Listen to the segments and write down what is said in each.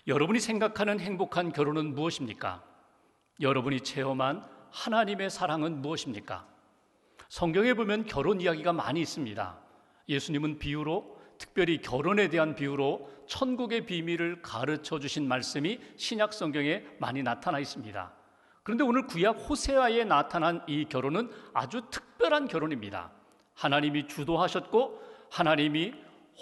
여러분이 생각하는 행복한 결혼은 무엇입니까? 여러분이 체험한 하나님의 사랑은 무엇입니까? 성경에 보면 결혼 이야기가 많이 있습니다. 예수님은 비유로, 특별히 결혼에 대한 비유로 천국의 비밀을 가르쳐 주신 말씀이 신약 성경에 많이 나타나 있습니다. 그런데 오늘 구약 호세아에 나타난 이 결혼은 아주 특별한 결혼입니다. 하나님이 주도하셨고 하나님이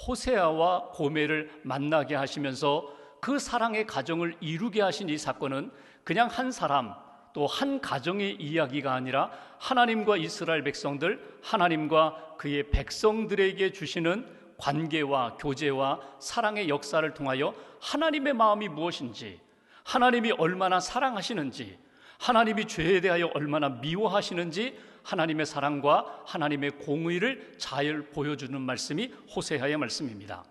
호세아와 고멜을 만나게 하시면서 그 사랑의 가정을 이루게 하신 이 사건은 그냥 한 사람 또 한 가정의 이야기가 아니라 하나님과 이스라엘 백성들, 하나님과 그의 백성들에게 주시는 관계와 교제와 사랑의 역사를 통하여 하나님의 마음이 무엇인지, 하나님이 얼마나 사랑하시는지, 하나님이 죄에 대하여 얼마나 미워하시는지 하나님의 사랑과 하나님의 공의를 잘 보여주는 말씀이 호세아의 말씀입니다.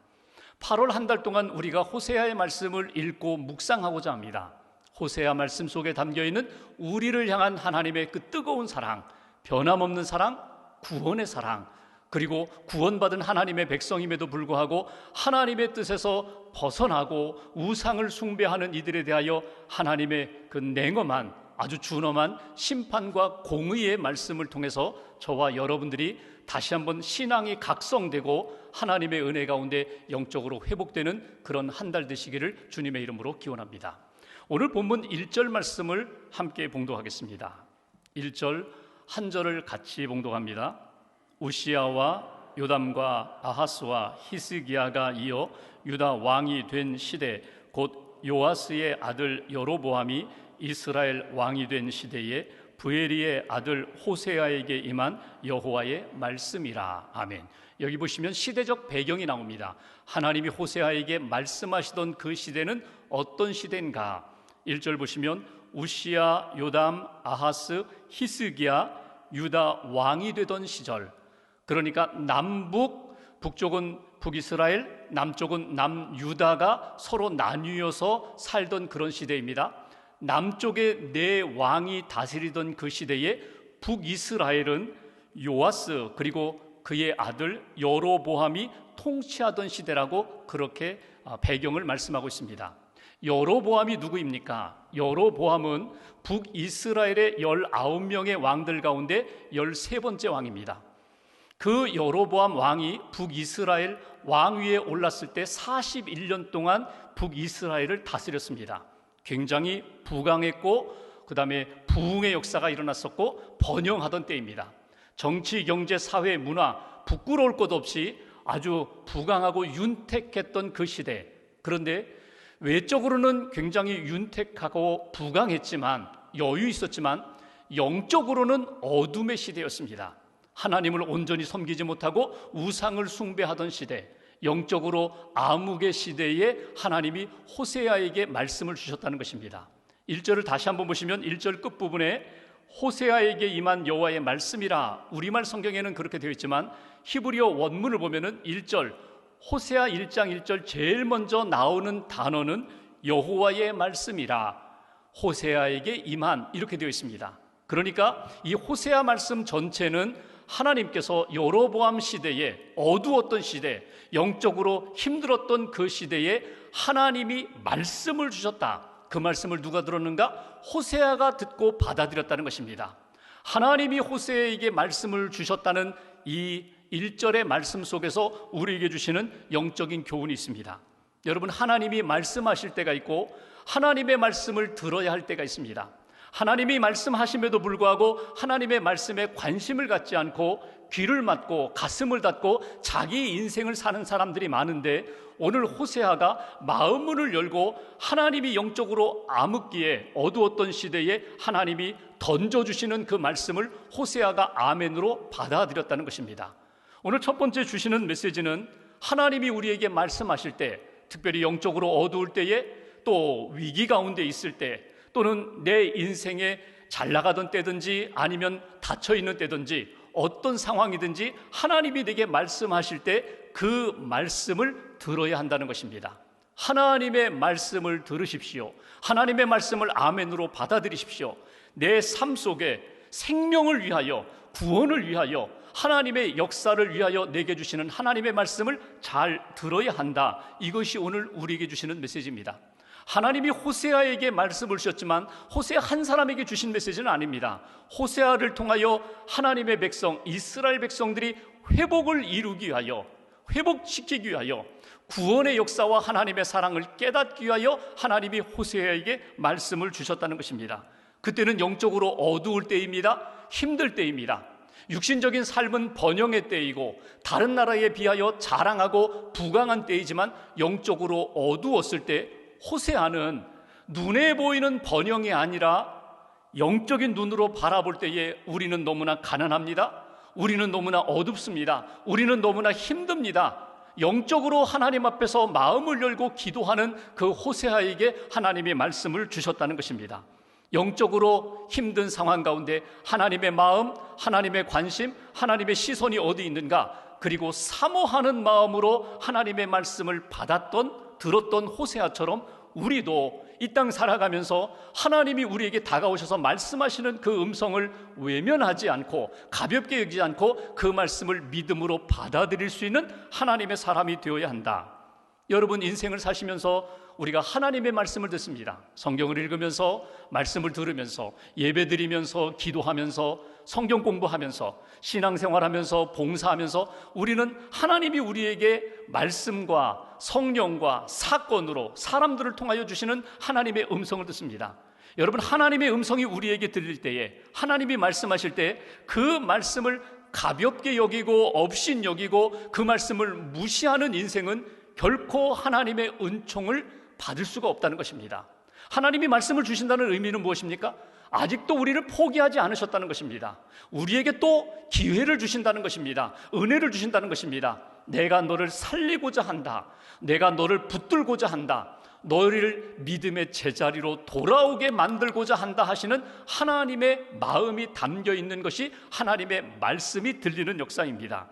8월 한 달 동안 우리가 호세아의 말씀을 읽고 묵상하고자 합니다. 호세아 말씀 속에 담겨있는 우리를 향한 하나님의 그 뜨거운 사랑, 변함없는 사랑, 구원의 사랑, 그리고 구원받은 하나님의 백성임에도 불구하고 하나님의 뜻에서 벗어나고 우상을 숭배하는 이들에 대하여 하나님의 그 냉엄한, 아주 준엄한 심판과 공의의 말씀을 통해서 저와 여러분들이 다시 한번 신앙이 각성되고 하나님의 은혜 가운데 영적으로 회복되는 그런 한 달 되시기를 주님의 이름으로 기원합니다. 오늘 본문 1절 말씀을 함께 봉독하겠습니다. 1절 한 절을 같이 봉독합니다. 우시야와 요담과 아하스와 히스기야가 이어 유다 왕이 된 시대, 곧 요아스의 아들 여로보암이 이스라엘 왕이 된 시대에 브에리의 아들 호세아에게 임한 여호와의 말씀이라. 아멘. 여기 보시면 시대적 배경이 나옵니다. 하나님이 호세아에게 말씀하시던 그 시대는 어떤 시대인가? 1절 보시면 우시야, 요담, 아하스, 히스기야, 유다 왕이 되던 시절, 그러니까 북쪽은 북이스라엘, 남쪽은 남유다가 서로 나뉘어서 살던 그런 시대입니다. 남쪽에 네 왕이 다스리던 그 시대에 북이스라엘은 요아스 그리고 그의 아들 여로보암이 통치하던 시대라고 그렇게 배경을 말씀하고 있습니다. 여로보암이 누구입니까? 여로보암은 북이스라엘의 19명의 왕들 가운데 13번째 왕입니다. 그 여로보암 왕이 북이스라엘 왕위에 올랐을 때 41년 동안 북이스라엘을 다스렸습니다. 굉장히 부강했고 그 다음에 부흥의 역사가 일어났었고 번영하던 때입니다. 정치, 경제, 사회, 문화 부끄러울 것 없이 아주 부강하고 윤택했던 그 시대. 그런데 외적으로는 굉장히 윤택하고 부강했지만 여유 있었지만 영적으로는 어둠의 시대였습니다. 하나님을 온전히 섬기지 못하고 우상을 숭배하던 시대, 영적으로 암흑의 시대에 하나님이 호세아에게 말씀을 주셨다는 것입니다. 1절을 다시 한번 보시면 1절 끝부분에 호세아에게 임한 여호와의 말씀이라, 우리말 성경에는 그렇게 되어 있지만 히브리어 원문을 보면은 1절, 호세아 1장 1절 제일 먼저 나오는 단어는 여호와의 말씀이라, 호세아에게 임한, 이렇게 되어 있습니다. 그러니까 이 호세아 말씀 전체는 하나님께서 여로보암 시대에, 어두웠던 시대, 영적으로 힘들었던 그 시대에 하나님이 말씀을 주셨다. 그 말씀을 누가 들었는가? 호세아가 듣고 받아들였다는 것입니다. 하나님이 호세아에게 말씀을 주셨다는 이 1절의 말씀 속에서 우리에게 주시는 영적인 교훈이 있습니다. 여러분, 하나님이 말씀하실 때가 있고 하나님의 말씀을 들어야 할 때가 있습니다. 하나님이 말씀하심에도 불구하고 하나님의 말씀에 관심을 갖지 않고 귀를 막고 가슴을 닫고 자기 인생을 사는 사람들이 많은데, 오늘 호세아가 마음문을 열고 하나님이 영적으로 암흑기에 어두웠던 시대에 하나님이 던져주시는 그 말씀을 호세아가 아멘으로 받아들였다는 것입니다. 오늘 첫 번째 주시는 메시지는 하나님이 우리에게 말씀하실 때, 특별히 영적으로 어두울 때에, 또 위기 가운데 있을 때, 또는 내 인생에 잘 나가던 때든지 아니면 닫혀있는 때든지 어떤 상황이든지 하나님이 내게 말씀하실 때 그 말씀을 들어야 한다는 것입니다. 하나님의 말씀을 들으십시오. 하나님의 말씀을 아멘으로 받아들이십시오. 내 삶 속에 생명을 위하여, 구원을 위하여, 하나님의 역사를 위하여 내게 주시는 하나님의 말씀을 잘 들어야 한다. 이것이 오늘 우리에게 주시는 메시지입니다. 하나님이 호세아에게 말씀을 주셨지만 호세아 한 사람에게 주신 메시지는 아닙니다. 호세아를 통하여 하나님의 백성, 이스라엘 백성들이 회복을 이루기 위하여, 회복시키기 위하여, 구원의 역사와 하나님의 사랑을 깨닫기 위하여 하나님이 호세아에게 말씀을 주셨다는 것입니다. 그때는 영적으로 어두울 때입니다. 힘들 때입니다. 육신적인 삶은 번영의 때이고 다른 나라에 비하여 자랑하고 부강한 때이지만 영적으로 어두웠을 때 호세아는 눈에 보이는 번영이 아니라 영적인 눈으로 바라볼 때에 우리는 너무나 가난합니다. 우리는 너무나 어둡습니다. 우리는 너무나 힘듭니다. 영적으로 하나님 앞에서 마음을 열고 기도하는 그 호세아에게 하나님이 말씀을 주셨다는 것입니다. 영적으로 힘든 상황 가운데 하나님의 마음, 하나님의 관심, 하나님의 시선이 어디 있는가, 그리고 사모하는 마음으로 하나님의 말씀을 받았던, 들었던 호세아처럼 우리도 이 땅 살아가면서 하나님이 우리에게 다가오셔서 말씀하시는 그 음성을 외면하지 않고 가볍게 여기지 않고 그 말씀을 믿음으로 받아들일 수 있는 하나님의 사람이 되어야 한다. 여러분, 인생을 사시면서 우리가 하나님의 말씀을 듣습니다. 성경을 읽으면서, 말씀을 들으면서, 예배드리면서, 기도하면서, 성경 공부하면서, 신앙생활하면서, 봉사하면서 우리는 하나님이 우리에게 말씀과 성령과 사건으로 사람들을 통하여 주시는 하나님의 음성을 듣습니다. 여러분, 하나님의 음성이 우리에게 들릴 때에, 하나님이 말씀하실 때 그 말씀을 가볍게 여기고 업신 여기고 그 말씀을 무시하는 인생은 결코 하나님의 은총을 받을 수가 없다는 것입니다. 하나님이 말씀을 주신다는 의미는 무엇입니까? 아직도 우리를 포기하지 않으셨다는 것입니다. 우리에게 또 기회를 주신다는 것입니다. 은혜를 주신다는 것입니다. 내가 너를 살리고자 한다. 내가 너를 붙들고자 한다. 너를 믿음의 제자리로 돌아오게 만들고자 한다 하시는 하나님의 마음이 담겨 있는 것이 하나님의 말씀이 들리는 역사입니다.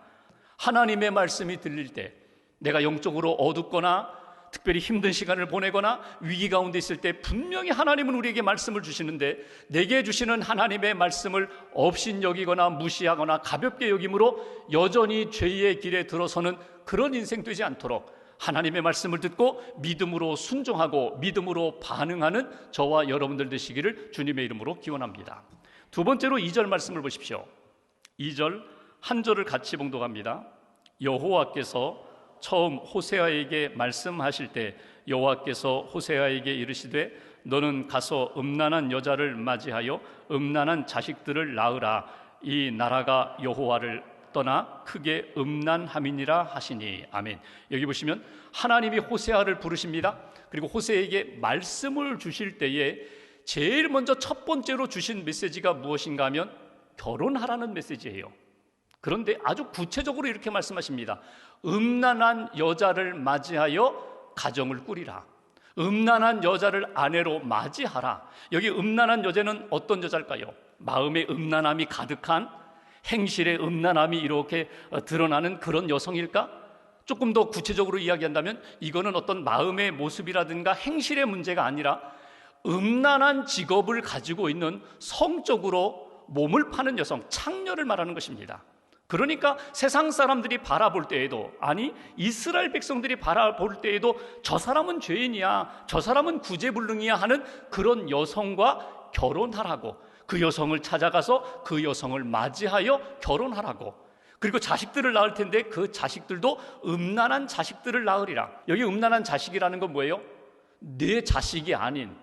하나님의 말씀이 들릴 때 내가 영적으로 어둡거나 특별히 힘든 시간을 보내거나 위기 가운데 있을 때 분명히 하나님은 우리에게 말씀을 주시는데 내게 주시는 하나님의 말씀을 업신여기거나 무시하거나 가볍게 여김으로 여전히 죄의 길에 들어서는 그런 인생 되지 않도록 하나님의 말씀을 듣고 믿음으로 순종하고 믿음으로 반응하는 저와 여러분들 되시기를 주님의 이름으로 기원합니다. 두 번째로 2절 말씀을 보십시오. 2절 한 절을 같이 봉독합니다. 여호와께서 처음 호세아에게 말씀하실 때 여호와께서 호세아에게 이르시되 너는 가서 음란한 여자를 맞이하여 음란한 자식들을 낳으라. 이 나라가 여호와를 떠나 크게 음란함이니라 하시니. 아멘. 여기 보시면 하나님이 호세아를 부르십니다. 그리고 호세아에게 말씀을 주실 때에 제일 먼저 첫 번째로 주신 메시지가 무엇인가 하면 결혼하라는 메시지예요. 그런데 아주 구체적으로 이렇게 말씀하십니다. 음란한 여자를 맞이하여 가정을 꾸리라. 음란한 여자를 아내로 맞이하라. 여기 음란한 여자는 어떤 여자일까요? 마음의 음란함이 가득한, 행실의 음란함이 이렇게 드러나는 그런 여성일까? 조금 더 구체적으로 이야기한다면 이거는 어떤 마음의 모습이라든가 행실의 문제가 아니라 음란한 직업을 가지고 있는 성적으로 몸을 파는 여성, 창녀를 말하는 것입니다. 그러니까 세상 사람들이 바라볼 때에도, 아니 이스라엘 백성들이 바라볼 때에도 저 사람은 죄인이야, 저 사람은 구제불능이야 하는 그런 여성과 결혼하라고, 그 여성을 찾아가서 그 여성을 맞이하여 결혼하라고, 그리고 자식들을 낳을 텐데 그 자식들도 음란한 자식들을 낳으리라. 여기 음란한 자식이라는 건 뭐예요? 내 자식이 아닌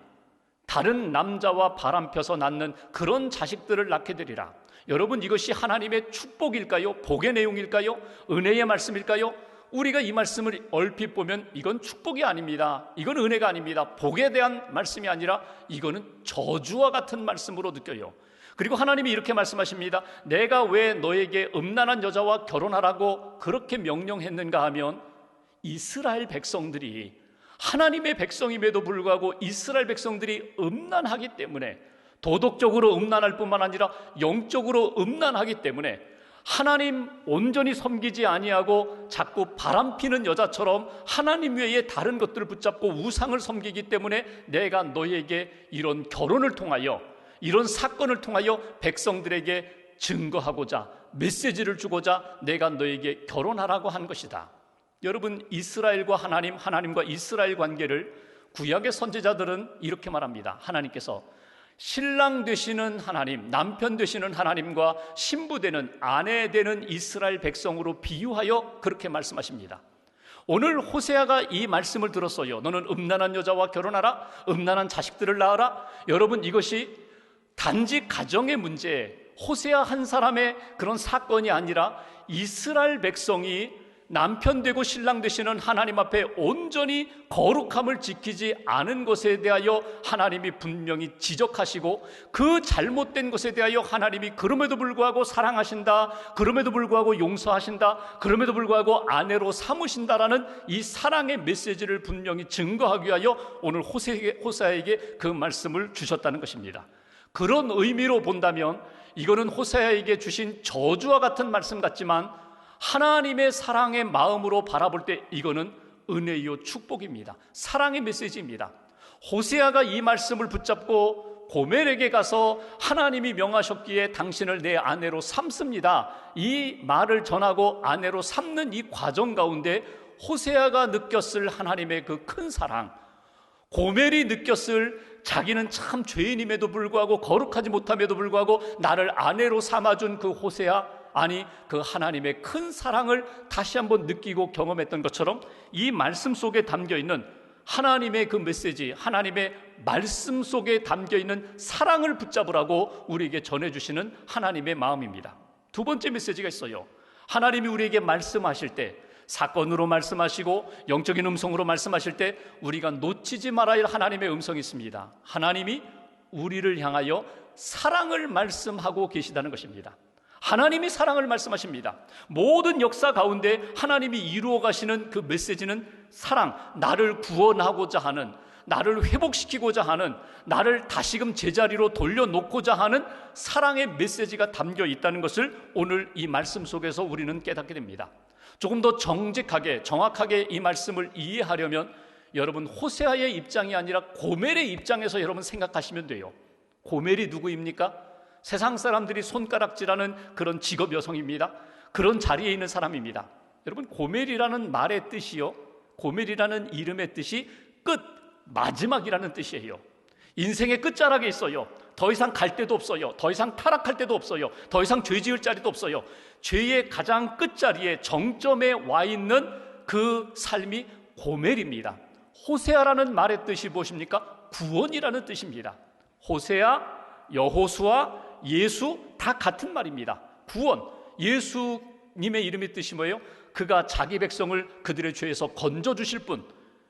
다른 남자와 바람펴서 낳는 그런 자식들을 낳게 되리라. 여러분, 이것이 하나님의 축복일까요? 복의 내용일까요? 은혜의 말씀일까요? 우리가 이 말씀을 얼핏 보면 이건 축복이 아닙니다. 이건 은혜가 아닙니다. 복에 대한 말씀이 아니라 이거는 저주와 같은 말씀으로 느껴요. 그리고 하나님이 이렇게 말씀하십니다. 내가 왜 너에게 음란한 여자와 결혼하라고 그렇게 명령했는가 하면 이스라엘 백성들이, 하나님의 백성임에도 불구하고 이스라엘 백성들이 음란하기 때문에, 도덕적으로 음란할 뿐만 아니라 영적으로 음란하기 때문에 하나님 온전히 섬기지 아니하고 자꾸 바람피는 여자처럼 하나님 외에 다른 것들을 붙잡고 우상을 섬기기 때문에 내가 너에게 이런 결혼을 통하여, 이런 사건을 통하여 백성들에게 증거하고자, 메시지를 주고자 내가 너에게 결혼하라고 한 것이다. 여러분, 이스라엘과 하나님, 하나님과 이스라엘 관계를 구약의 선지자들은 이렇게 말합니다. 하나님께서 신랑 되시는 하나님, 남편 되시는 하나님과 신부 되는 아내 되는 이스라엘 백성으로 비유하여 그렇게 말씀하십니다. 오늘 호세아가 이 말씀을 들었어요. 너는 음란한 여자와 결혼하라, 음란한 자식들을 낳아라. 여러분, 이것이 단지 가정의 문제, 호세아 한 사람의 그런 사건이 아니라 이스라엘 백성이 남편 되고 신랑 되시는 하나님 앞에 온전히 거룩함을 지키지 않은 것에 대하여 하나님이 분명히 지적하시고, 그 잘못된 것에 대하여 하나님이 그럼에도 불구하고 사랑하신다, 그럼에도 불구하고 용서하신다, 그럼에도 불구하고 아내로 삼으신다라는 이 사랑의 메시지를 분명히 증거하기 위하여 오늘 호세아에게 그 말씀을 주셨다는 것입니다. 그런 의미로 본다면 이거는 호세아에게 주신 저주와 같은 말씀 같지만, 하나님의 사랑의 마음으로 바라볼 때 이거는 은혜요 축복입니다. 사랑의 메시지입니다. 호세아가 이 말씀을 붙잡고 고멜에게 가서 하나님이 명하셨기에 당신을 내 아내로 삼습니다, 이 말을 전하고 아내로 삼는 이 과정 가운데 호세아가 느꼈을 하나님의 그 큰 사랑, 고멜이 느꼈을 자기는 참 죄인임에도 불구하고 거룩하지 못함에도 불구하고 나를 아내로 삼아준 그 호세아, 아니 그 하나님의 큰 사랑을 다시 한번 느끼고 경험했던 것처럼 이 말씀 속에 담겨있는 하나님의 그 메시지, 하나님의 말씀 속에 담겨있는 사랑을 붙잡으라고 우리에게 전해주시는 하나님의 마음입니다. 두 번째 메시지가 있어요. 하나님이 우리에게 말씀하실 때, 사건으로 말씀하시고 영적인 음성으로 말씀하실 때 우리가 놓치지 말아야 할 하나님의 음성이 있습니다. 하나님이 우리를 향하여 사랑을 말씀하고 계시다는 것입니다. 하나님이 사랑을 말씀하십니다. 모든 역사 가운데 하나님이 이루어 가시는 그 메시지는 사랑, 나를 구원하고자 하는, 나를 회복시키고자 하는, 나를 다시금 제자리로 돌려놓고자 하는 사랑의 메시지가 담겨 있다는 것을 오늘 이 말씀 속에서 우리는 깨닫게 됩니다. 조금 더 정직하게, 정확하게 이 말씀을 이해하려면 여러분, 호세아의 입장이 아니라 고멜의 입장에서 여러분 생각하시면 돼요. 고멜이 누구입니까? 세상 사람들이 손가락질하는 그런 직업 여성입니다. 그런 자리에 있는 사람입니다. 여러분, 고멜이라는 말의 뜻이요, 고멜이라는 이름의 뜻이 끝, 마지막이라는 뜻이에요. 인생의 끝자락에 있어요. 더 이상 갈 데도 없어요. 더 이상 타락할 데도 없어요. 더 이상 죄 지을 자리도 없어요. 죄의 가장 끝자리에, 정점에 와 있는 그 삶이 고멜입니다. 호세아라는 말의 뜻이 무엇입니까? 구원이라는 뜻입니다. 호세아, 여호수아, 예수 다 같은 말입니다. 구원, 예수님의 이름의 뜻이 뭐예요? 그가 자기 백성을 그들의 죄에서 건져주실 분,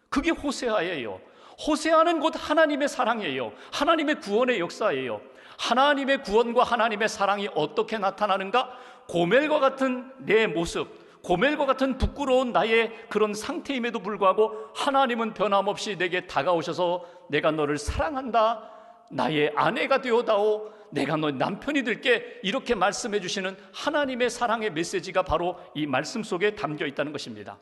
그게 호세아예요. 호세아는 곧 하나님의 사랑이에요. 하나님의 구원의 역사예요. 하나님의 구원과 하나님의 사랑이 어떻게 나타나는가? 고멜과 같은 내 모습, 고멜과 같은 부끄러운 나의 그런 상태임에도 불구하고 하나님은 변함없이 내게 다가오셔서 내가 너를 사랑한다, 나의 아내가 되어다오, 내가 너의 남편이 될게, 이렇게 말씀해 주시는 하나님의 사랑의 메시지가 바로 이 말씀 속에 담겨 있다는 것입니다.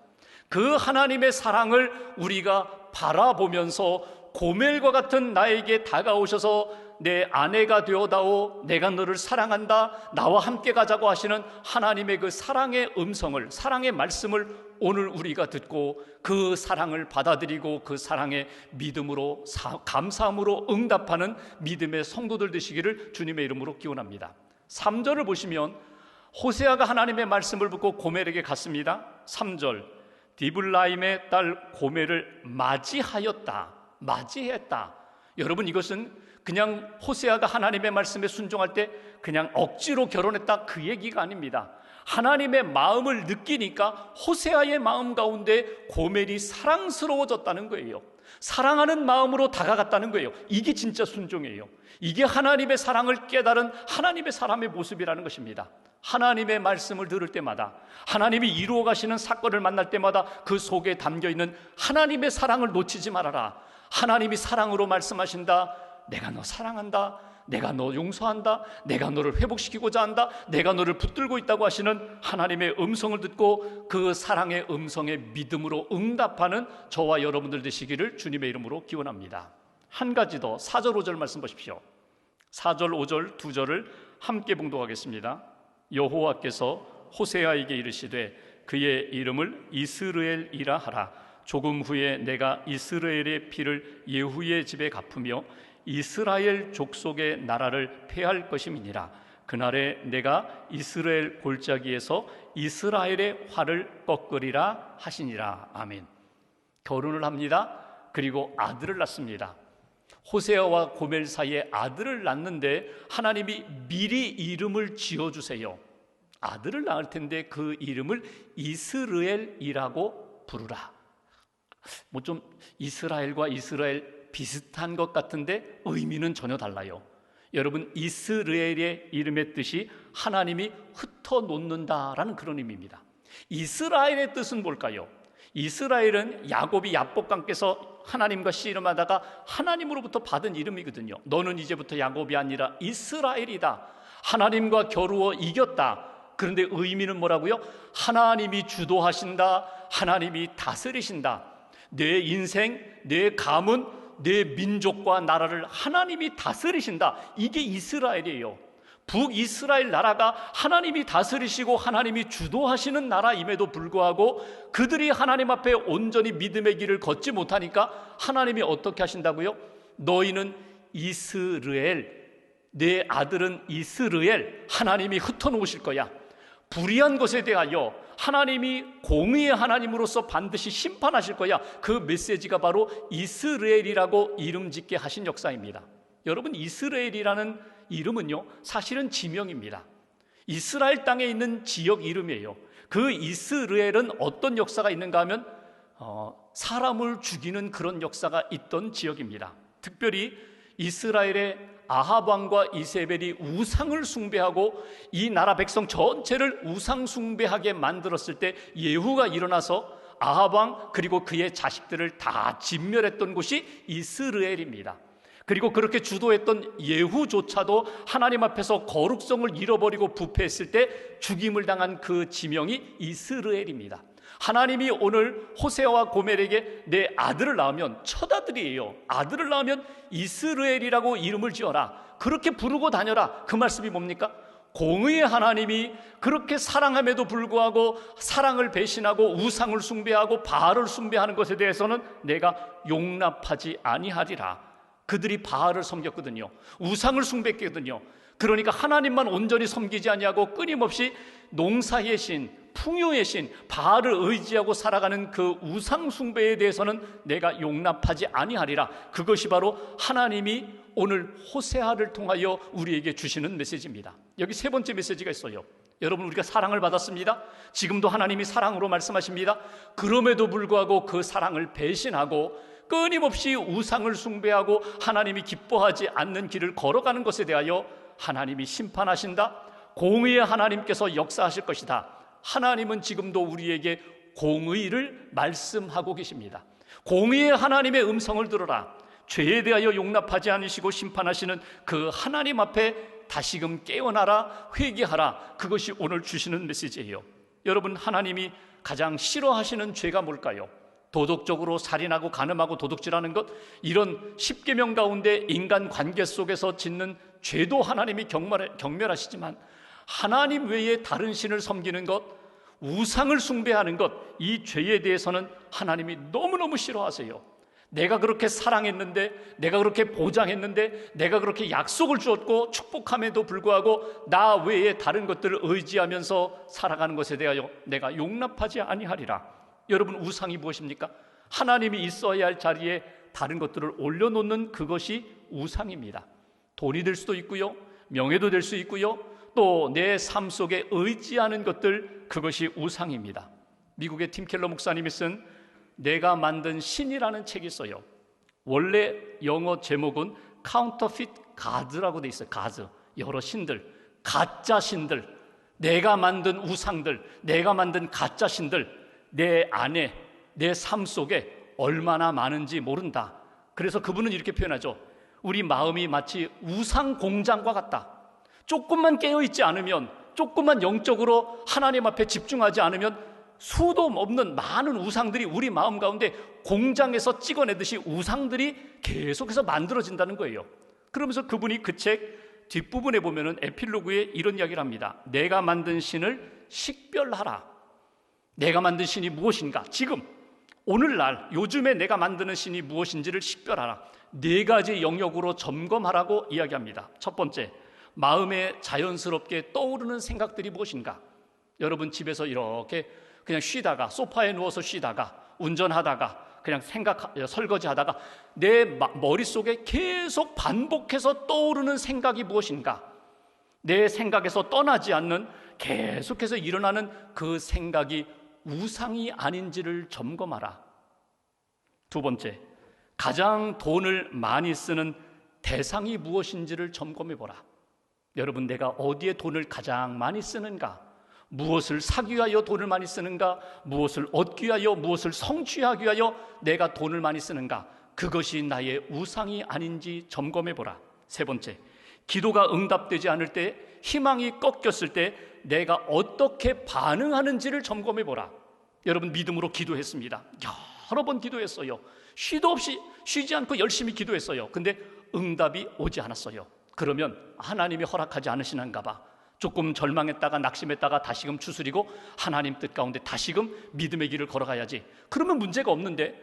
그 하나님의 사랑을 우리가 바라보면서 고멜과 같은 나에게 다가오셔서 내 아내가 되어다오, 내가 너를 사랑한다, 나와 함께 가자고 하시는 하나님의 그 사랑의 음성을, 사랑의 말씀을 오늘 우리가 듣고 그 사랑을 받아들이고 그 사랑의 믿음으로, 감사함으로 응답하는 믿음의 성도들 되시기를 주님의 이름으로 기원합니다. 3절을 보시면 호세아가 하나님의 말씀을 듣고 고멜에게 갔습니다. 3절, 디블라임의 딸 고멜을 맞이하였다, 맞이했다. 여러분, 이것은 그냥 호세아가 하나님의 말씀에 순종할 때 그냥 억지로 결혼했다, 그 얘기가 아닙니다. 하나님의 마음을 느끼니까 호세아의 마음 가운데 고멜이 사랑스러워졌다는 거예요. 사랑하는 마음으로 다가갔다는 거예요. 이게 진짜 순종이에요. 이게 하나님의 사랑을 깨달은 하나님의 사람의 모습이라는 것입니다. 하나님의 말씀을 들을 때마다, 하나님이 이루어 가시는 사건을 만날 때마다 그 속에 담겨있는 하나님의 사랑을 놓치지 말아라. 하나님이 사랑으로 말씀하신다. 내가 너 사랑한다, 내가 너 용서한다, 내가 너를 회복시키고자 한다, 내가 너를 붙들고 있다고 하시는 하나님의 음성을 듣고 그 사랑의 음성에 믿음으로 응답하는 저와 여러분들 되시기를 주님의 이름으로 기원합니다. 한 가지 더, 4절 5절 말씀 보십시오. 4절 5절 두 절을 함께 봉독하겠습니다. 여호와께서 호세아에게 이르시되 그의 이름을 이스르엘이라 하라. 조금 후에 내가 이스라엘의 피를 예후의 집에 갚으며 이스라엘 족속의 나라를 폐할 것임이니라. 그날에 내가 이스라엘 골짜기에서 이스라엘의 활을 꺾으리라 하시니라. 아멘. 결혼을 합니다. 그리고 아들을 낳습니다. 호세아와 고멜 사이에 아들을 낳는데 하나님이 미리 이름을 지어주세요. 아들을 낳을 텐데 그 이름을 이스라엘이라고 부르라. 뭐 좀 이스라엘과 이스라엘 비슷한 것 같은데 의미는 전혀 달라요. 여러분, 이스라엘의 이름의 뜻이 하나님이 흩어놓는다라는 그런 의미입니다. 이스라엘의 뜻은 뭘까요? 이스라엘은 야곱이 야복강께서 하나님과 씨름하다가 하나님으로부터 받은 이름이거든요. 너는 이제부터 야곱이 아니라 이스라엘이다. 하나님과 겨루어 이겼다. 그런데 의미는 뭐라고요? 하나님이 주도하신다. 하나님이 다스리신다. 내 인생, 내 가문, 내 민족과 나라를 하나님이 다스리신다. 이게 이스라엘이에요. 북이스라엘 나라가 하나님이 다스리시고 하나님이 주도하시는 나라임에도 불구하고 그들이 하나님 앞에 온전히 믿음의 길을 걷지 못하니까 하나님이 어떻게 하신다고요? 너희는 이스라엘, 내 아들은 이스라엘, 하나님이 흩어놓으실 거야. 불의한 것에 대하여 하나님이 공의의 하나님으로서 반드시 심판하실 거야. 그 메시지가 바로 이스라엘이라고 이름 짓게 하신 역사입니다. 여러분, 이스라엘이라는 이름은요, 사실은 지명입니다. 이스라엘 땅에 있는 지역 이름이에요. 그 이스라엘은 어떤 역사가 있는가 하면 사람을 죽이는 그런 역사가 있던 지역입니다. 특별히 이스라엘의 아합 왕과 이세벨이 우상을 숭배하고 이 나라 백성 전체를 우상 숭배하게 만들었을 때 예후가 일어나서 아합 왕 그리고 그의 자식들을 다 진멸했던 곳이 이스라엘입니다. 그리고 그렇게 주도했던 예후조차도 하나님 앞에서 거룩성을 잃어버리고 부패했을 때 죽임을 당한 그 지명이 이스라엘입니다. 하나님이 오늘 호세아와 고멜에게 내 아들을 낳으면, 첫 아들이에요. 아들을 낳으면 이스라엘이라고 이름을 지어라. 그렇게 부르고 다녀라. 그 말씀이 뭡니까? 공의의 하나님이 그렇게 사랑함에도 불구하고 사랑을 배신하고 우상을 숭배하고 바알을 숭배하는 것에 대해서는 내가 용납하지 아니하리라. 그들이 바알을 섬겼거든요. 우상을 숭배했거든요. 그러니까 하나님만 온전히 섬기지 아니하고 끊임없이 농사의 신, 풍요의 신, 바알을 의지하고 살아가는 그 우상 숭배에 대해서는 내가 용납하지 아니하리라. 그것이 바로 하나님이 오늘 호세아를 통하여 우리에게 주시는 메시지입니다. 여기 세 번째 메시지가 있어요. 여러분, 우리가 사랑을 받았습니다. 지금도 하나님이 사랑으로 말씀하십니다. 그럼에도 불구하고 그 사랑을 배신하고 끊임없이 우상을 숭배하고 하나님이 기뻐하지 않는 길을 걸어가는 것에 대하여 하나님이 심판하신다. 공의의 하나님께서 역사하실 것이다. 하나님은 지금도 우리에게 공의를 말씀하고 계십니다. 공의의 하나님의 음성을 들어라. 죄에 대하여 용납하지 않으시고 심판하시는 그 하나님 앞에 다시금 깨어나라, 회개하라. 그것이 오늘 주시는 메시지예요. 여러분, 하나님이 가장 싫어하시는 죄가 뭘까요? 도덕적으로 살인하고 간음하고 도둑질하는 것, 이런 10계명 가운데 인간 관계 속에서 짓는 죄도 하나님이 경멸하시지만 하나님 외에 다른 신을 섬기는 것, 우상을 숭배하는 것, 이 죄에 대해서는 하나님이 너무너무 싫어하세요. 내가 그렇게 사랑했는데, 내가 그렇게 보장했는데, 내가 그렇게 약속을 주었고 축복함에도 불구하고 나 외에 다른 것들을 의지하면서 살아가는 것에 대하여 내가 용납하지 아니하리라. 여러분, 우상이 무엇입니까? 하나님이 있어야 할 자리에 다른 것들을 올려놓는 그것이 우상입니다. 돈이 될 수도 있고요, 명예도 될 수 있고요, 또 내 삶 속에 의지하는 것들, 그것이 우상입니다. 미국의 팀 켈러 목사님이 쓴 내가 만든 신이라는 책이 있어요. 원래 영어 제목은 Counterfeit Gods라고 돼 있어요. Gods, 여러 신들, 가짜 신들, 내가 만든 우상들, 내가 만든 가짜 신들, 내 안에, 내 삶 속에 얼마나 많은지 모른다. 그래서 그분은 이렇게 표현하죠. 우리 마음이 마치 우상 공장과 같다. 조금만 깨어있지 않으면, 조금만 영적으로 하나님 앞에 집중하지 않으면 수도 없는 많은 우상들이 우리 마음 가운데 공장에서 찍어내듯이 우상들이 계속해서 만들어진다는 거예요. 그러면서 그분이 그 책 뒷부분에 보면은 에필로그에 이런 이야기를 합니다. 내가 만든 신을 식별하라. 내가 만든 신이 무엇인가? 지금 오늘날 요즘에 내가 만드는 신이 무엇인지를 식별하라. 4가지 영역으로 점검하라고 이야기합니다. 첫 번째, 마음에 자연스럽게 떠오르는 생각들이 무엇인가? 여러분 집에서 이렇게 그냥 쉬다가, 소파에 누워서 쉬다가, 운전하다가, 그냥 설거지하다가 내 머릿속에 계속 반복해서 떠오르는 생각이 무엇인가? 내 생각에서 떠나지 않는, 계속해서 일어나는 그 생각이 우상이 아닌지를 점검하라. 두 번째, 가장 돈을 많이 쓰는 대상이 무엇인지를 점검해보라. 여러분, 내가 어디에 돈을 가장 많이 쓰는가? 무엇을 사기 위하여 돈을 많이 쓰는가? 무엇을 얻기 위하여, 무엇을 성취하기 위하여 내가 돈을 많이 쓰는가? 그것이 나의 우상이 아닌지 점검해보라. 세 번째, 기도가 응답되지 않을 때, 희망이 꺾였을 때 내가 어떻게 반응하는지를 점검해보라. 여러분, 믿음으로 기도했습니다. 여러 번 기도했어요. 쉬도 없이, 쉬지 않고 열심히 기도했어요. 근데 응답이 오지 않았어요. 그러면 하나님이 허락하지 않으시는가 봐. 조금 절망했다가 낙심했다가 다시금 추스리고 하나님 뜻 가운데 다시금 믿음의 길을 걸어가야지. 그러면 문제가 없는데,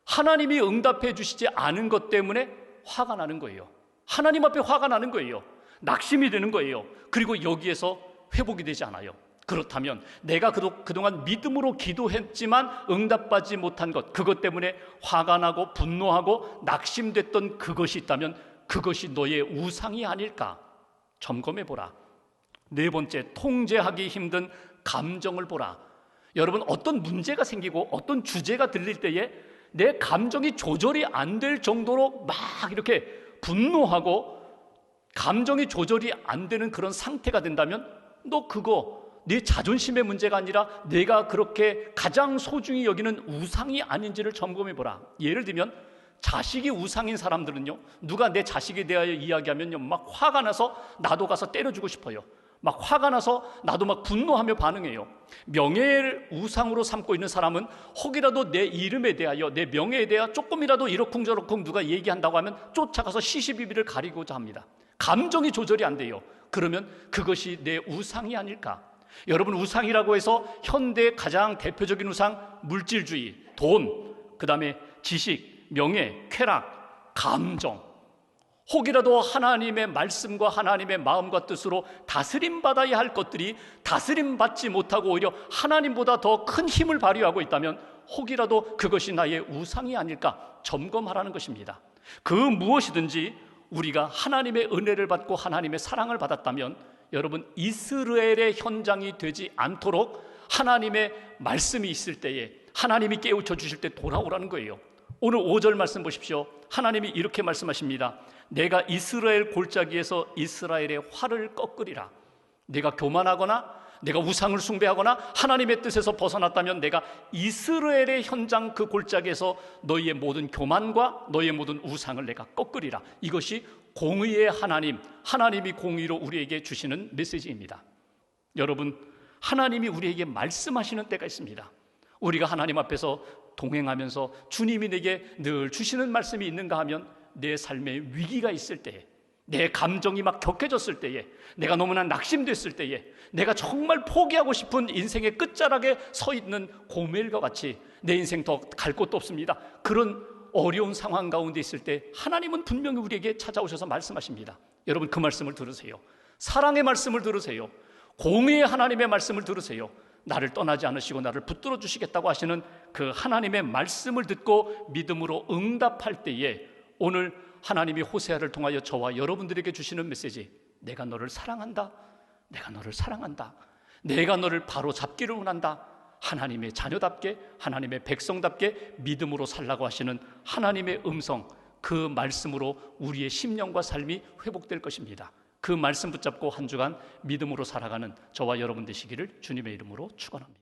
하나님이 응답해 주시지 않은 것 때문에 화가 나는 거예요. 하나님 앞에 화가 나는 거예요. 낙심이 되는 거예요. 그리고 여기에서 회복이 되지 않아요. 그렇다면 내가 그동안 믿음으로 기도했지만 응답받지 못한 것, 그것 때문에 화가 나고 분노하고 낙심됐던 그것이 있다면 그것이 너의 우상이 아닐까? 점검해 보라. 네 번째, 통제하기 힘든 감정을 보라. 여러분, 어떤 문제가 생기고 어떤 주제가 들릴 때에 내 감정이 조절이 안 될 정도로 막 이렇게 분노하고 감정이 조절이 안 되는 그런 상태가 된다면 너 그거 내 자존심의 문제가 아니라 내가 그렇게 가장 소중히 여기는 우상이 아닌지를 점검해 보라. 예를 들면 자식이 우상인 사람들은요, 누가 내 자식에 대하여 이야기하면요 막 화가 나서 나도 가서 때려주고 싶어요. 막 화가 나서 나도 막 분노하며 반응해요. 명예를 우상으로 삼고 있는 사람은 혹이라도 내 이름에 대하여, 내 명예에 대하여 조금이라도 이러쿵저러쿵 누가 얘기한다고 하면 쫓아가서 시시비비를 가리고자 합니다. 감정이 조절이 안 돼요. 그러면 그것이 내 우상이 아닐까? 여러분, 우상이라고 해서 현대의 가장 대표적인 우상, 물질주의, 돈, 그 다음에 지식, 명예, 쾌락, 감정, 혹이라도 하나님의 말씀과 하나님의 마음과 뜻으로 다스림받아야 할 것들이 다스림받지 못하고 오히려 하나님보다 더 큰 힘을 발휘하고 있다면 혹이라도 그것이 나의 우상이 아닐까 점검하라는 것입니다. 그 무엇이든지 우리가 하나님의 은혜를 받고 하나님의 사랑을 받았다면 여러분, 이스라엘의 현장이 되지 않도록 하나님의 말씀이 있을 때에 하나님이 깨우쳐 주실 때 돌아오라는 거예요. 오늘 5절 말씀 보십시오. 하나님이 이렇게 말씀하십니다. 내가 이스라엘 골짜기에서 이스라엘의 화를 꺾으리라. 내가 교만하거나 내가 우상을 숭배하거나 하나님의 뜻에서 벗어났다면 내가 이스라엘의 현장 그 골짜기에서 너희의 모든 교만과 너희의 모든 우상을 내가 꺾으리라. 이것이 공의의 하나님, 하나님이 공의로 우리에게 주시는 메시지입니다. 여러분, 하나님이 우리에게 말씀하시는 때가 있습니다. 우리가 하나님 앞에서 동행하면서 주님이 내게 늘 주시는 말씀이 있는가 하면 내 삶에 위기가 있을 때에, 내 감정이 막 격해졌을 때에, 내가 너무나 낙심됐을 때에, 내가 정말 포기하고 싶은 인생의 끝자락에 서 있는 고멜과 같이 내 인생 더 갈 곳도 없습니다. 그런 어려운 상황 가운데 있을 때 하나님은 분명히 우리에게 찾아오셔서 말씀하십니다. 여러분, 그 말씀을 들으세요. 사랑의 말씀을 들으세요. 공의의 하나님의 말씀을 들으세요. 나를 떠나지 않으시고 나를 붙들어 주시겠다고 하시는 그 하나님의 말씀을 듣고 믿음으로 응답할 때에 오늘 하나님이 호세아를 통하여 저와 여러분들에게 주시는 메시지, 내가 너를 사랑한다, 내가 너를 사랑한다, 내가 너를 바로 잡기를 원한다, 하나님의 자녀답게 하나님의 백성답게 믿음으로 살라고 하시는 하나님의 음성, 그 말씀으로 우리의 심령과 삶이 회복될 것입니다. 그 말씀 붙잡고 한 주간 믿음으로 살아가는 저와 여러분 되시기를 주님의 이름으로 축원합니다.